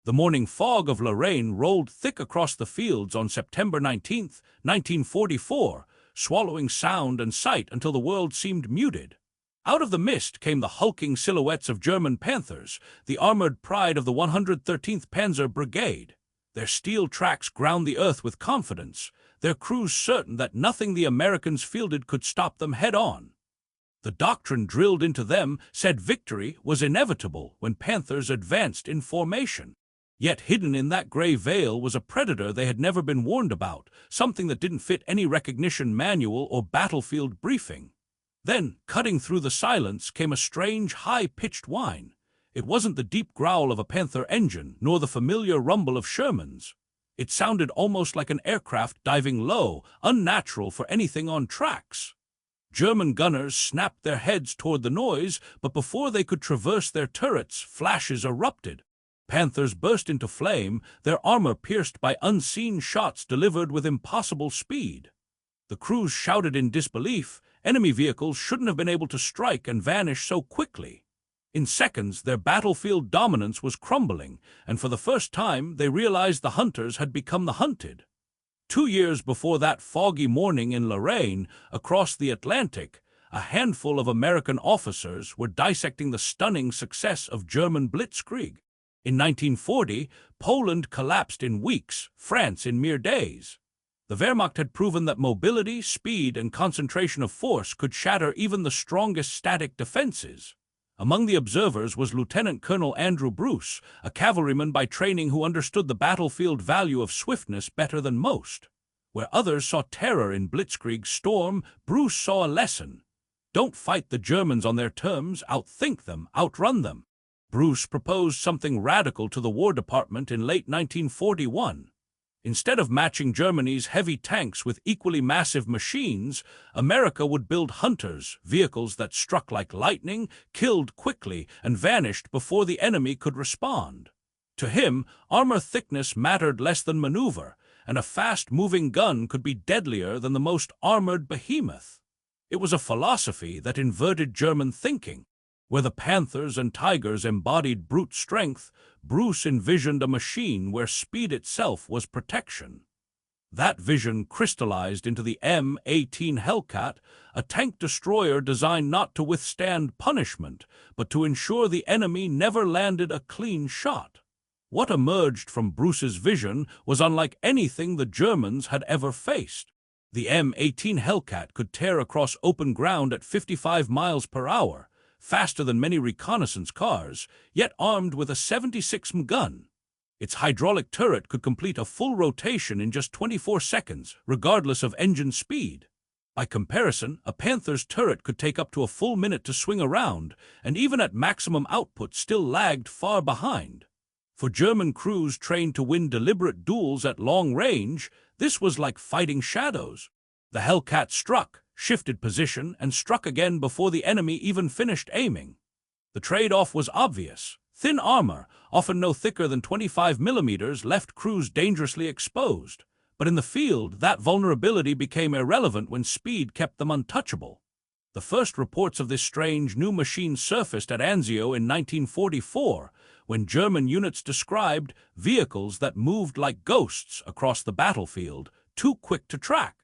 The morning fog of Lorraine rolled thick across the fields on September 19, 1944, swallowing sound and sight until the world seemed muted. Out of the mist came the hulking silhouettes of German Panthers, the armored pride of the 113th Panzer Brigade. Their steel tracks ground the earth with confidence, their crews certain that nothing the Americans fielded could stop them head-on. The doctrine drilled into them said victory was inevitable when Panthers advanced in formation. Yet hidden in that gray veil was a predator they had never been warned about, something that didn't fit any recognition manual or battlefield briefing. Then, cutting through the silence, came a strange, high-pitched whine. It wasn't the deep growl of a Panther engine, nor the familiar rumble of Shermans. It sounded almost like an aircraft diving low, unnatural for anything on tracks. German gunners snapped their heads toward the noise, but before they could traverse their turrets, flashes erupted. Panthers burst into flame, their armor pierced by unseen shots delivered with impossible speed. The crews shouted in disbelief. Enemy vehicles shouldn't have been able to strike and vanish so quickly. In seconds, their battlefield dominance was crumbling, and for the first time they realized the hunters had become the hunted. 2 years before that foggy morning in Lorraine, across the Atlantic, a handful of American officers were dissecting the stunning success of German blitzkrieg. In 1940, Poland collapsed in weeks, France in mere days. The Wehrmacht had proven that mobility, speed, and concentration of force could shatter even the strongest static defenses. Among the observers was Lieutenant Colonel Andrew Bruce, a cavalryman by training who understood the battlefield value of swiftness better than most. Where others saw terror in blitzkrieg's storm, Bruce saw a lesson. Don't fight the Germans on their terms, outthink them, outrun them. Bruce proposed something radical to the War Department in late 1941. Instead of matching Germany's heavy tanks with equally massive machines, America would build hunters, vehicles that struck like lightning, killed quickly, and vanished before the enemy could respond. To him, armor thickness mattered less than maneuver, and a fast-moving gun could be deadlier than the most armored behemoth. It was a philosophy that inverted German thinking. Where the Panthers and Tigers embodied brute strength, Bruce envisioned a machine where speed itself was protection. That vision crystallized into the M18 Hellcat, a tank destroyer designed not to withstand punishment, but to ensure the enemy never landed a clean shot. What emerged from Bruce's vision was unlike anything the Germans had ever faced. The M18 Hellcat could tear across open ground at 55 miles per hour, faster than many reconnaissance cars, yet armed with a 76 gun. Its hydraulic turret could complete a full rotation in just 24 seconds, regardless of engine speed. By comparison, a Panther's turret could take up to a full minute to swing around, and even at maximum output still lagged far behind. For German crews trained to win deliberate duels at long range, this was like fighting shadows. The Hellcat struck, shifted position, and struck again before the enemy even finished aiming. The trade-off was obvious. Thin armor, often no thicker than 25 millimeters, left crews dangerously exposed. But in the field, that vulnerability became irrelevant when speed kept them untouchable. The first reports of this strange new machine surfaced at Anzio in 1944, when German units described vehicles that moved like ghosts across the battlefield, too quick to track.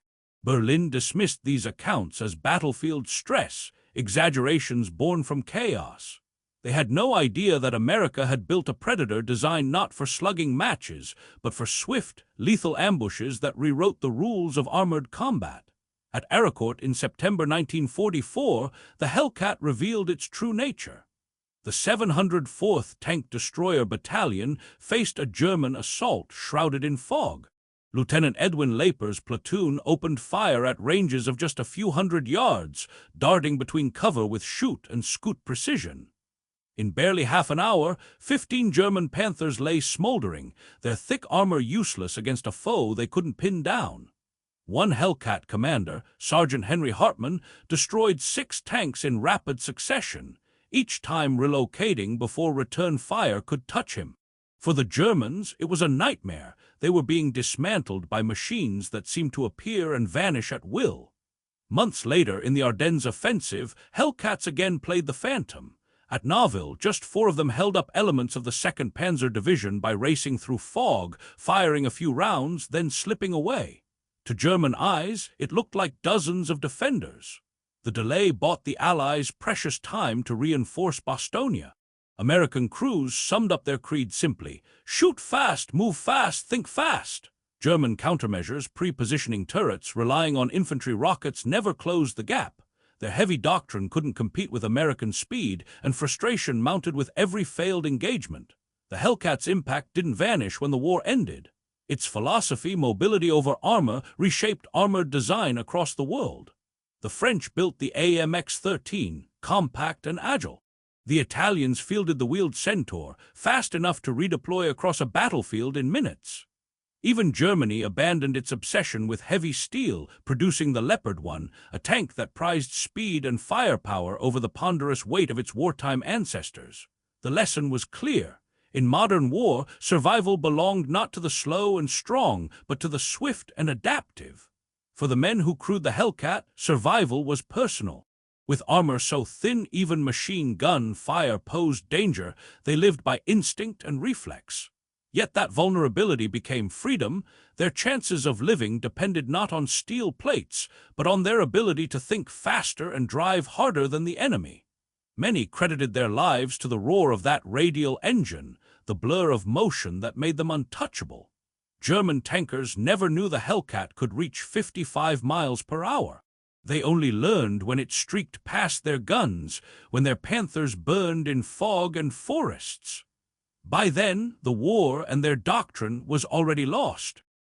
Berlin dismissed these accounts as battlefield stress, exaggerations born from chaos. They had no idea that America had built a predator designed not for slugging matches, but for swift, lethal ambushes that rewrote the rules of armored combat. At Arracourt in September 1944, the Hellcat revealed its true nature. The 704th Tank Destroyer Battalion faced a German assault shrouded in fog. Lieutenant Edwin Laper's platoon opened fire at ranges of just a few hundred yards, darting between cover with shoot and scoot precision. In barely half an hour, 15 German Panthers lay smoldering, their thick armor useless against a foe they couldn't pin down. One Hellcat commander, Sergeant Henry Hartmann, destroyed 6 tanks in rapid succession, each time relocating before return fire could touch him. For the Germans, it was a nightmare. They were being dismantled by machines that seemed to appear and vanish at will. Months later, in the Ardennes offensive, Hellcats again played the phantom. At Nauville, just 4 of them held up elements of the 2nd Panzer Division by racing through fog, firing a few rounds, then slipping away. To German eyes, it looked like dozens of defenders. The delay bought the Allies precious time to reinforce Bastogne. American crews summed up their creed simply: shoot fast, move fast, think fast. German countermeasures, pre-positioning turrets, relying on infantry rockets, never closed the gap. Their heavy doctrine couldn't compete with American speed, and frustration mounted with every failed engagement. The Hellcat's impact didn't vanish when the war ended. Its philosophy, mobility over armor, reshaped armored design across the world. The French built the AMX-13, compact and agile. The Italians fielded the wheeled Centaur, fast enough to redeploy across a battlefield in minutes. Even Germany abandoned its obsession with heavy steel, producing the Leopard 1, a tank that prized speed and firepower over the ponderous weight of its wartime ancestors. The lesson was clear. In modern war, survival belonged not to the slow and strong, but to the swift and adaptive. For the men who crewed the Hellcat, survival was personal. With armor so thin even machine gun fire posed danger, they lived by instinct and reflex. Yet that vulnerability became freedom. Their chances of living depended not on steel plates, but on their ability to think faster and drive harder than the enemy. Many credited their lives to the roar of that radial engine, the blur of motion that made them untouchable. German tankers never knew the Hellcat could reach 55 miles per hour. They only learned when it streaked past their guns, when their Panthers burned in fog and forests. By then, the war and their doctrine was already lost.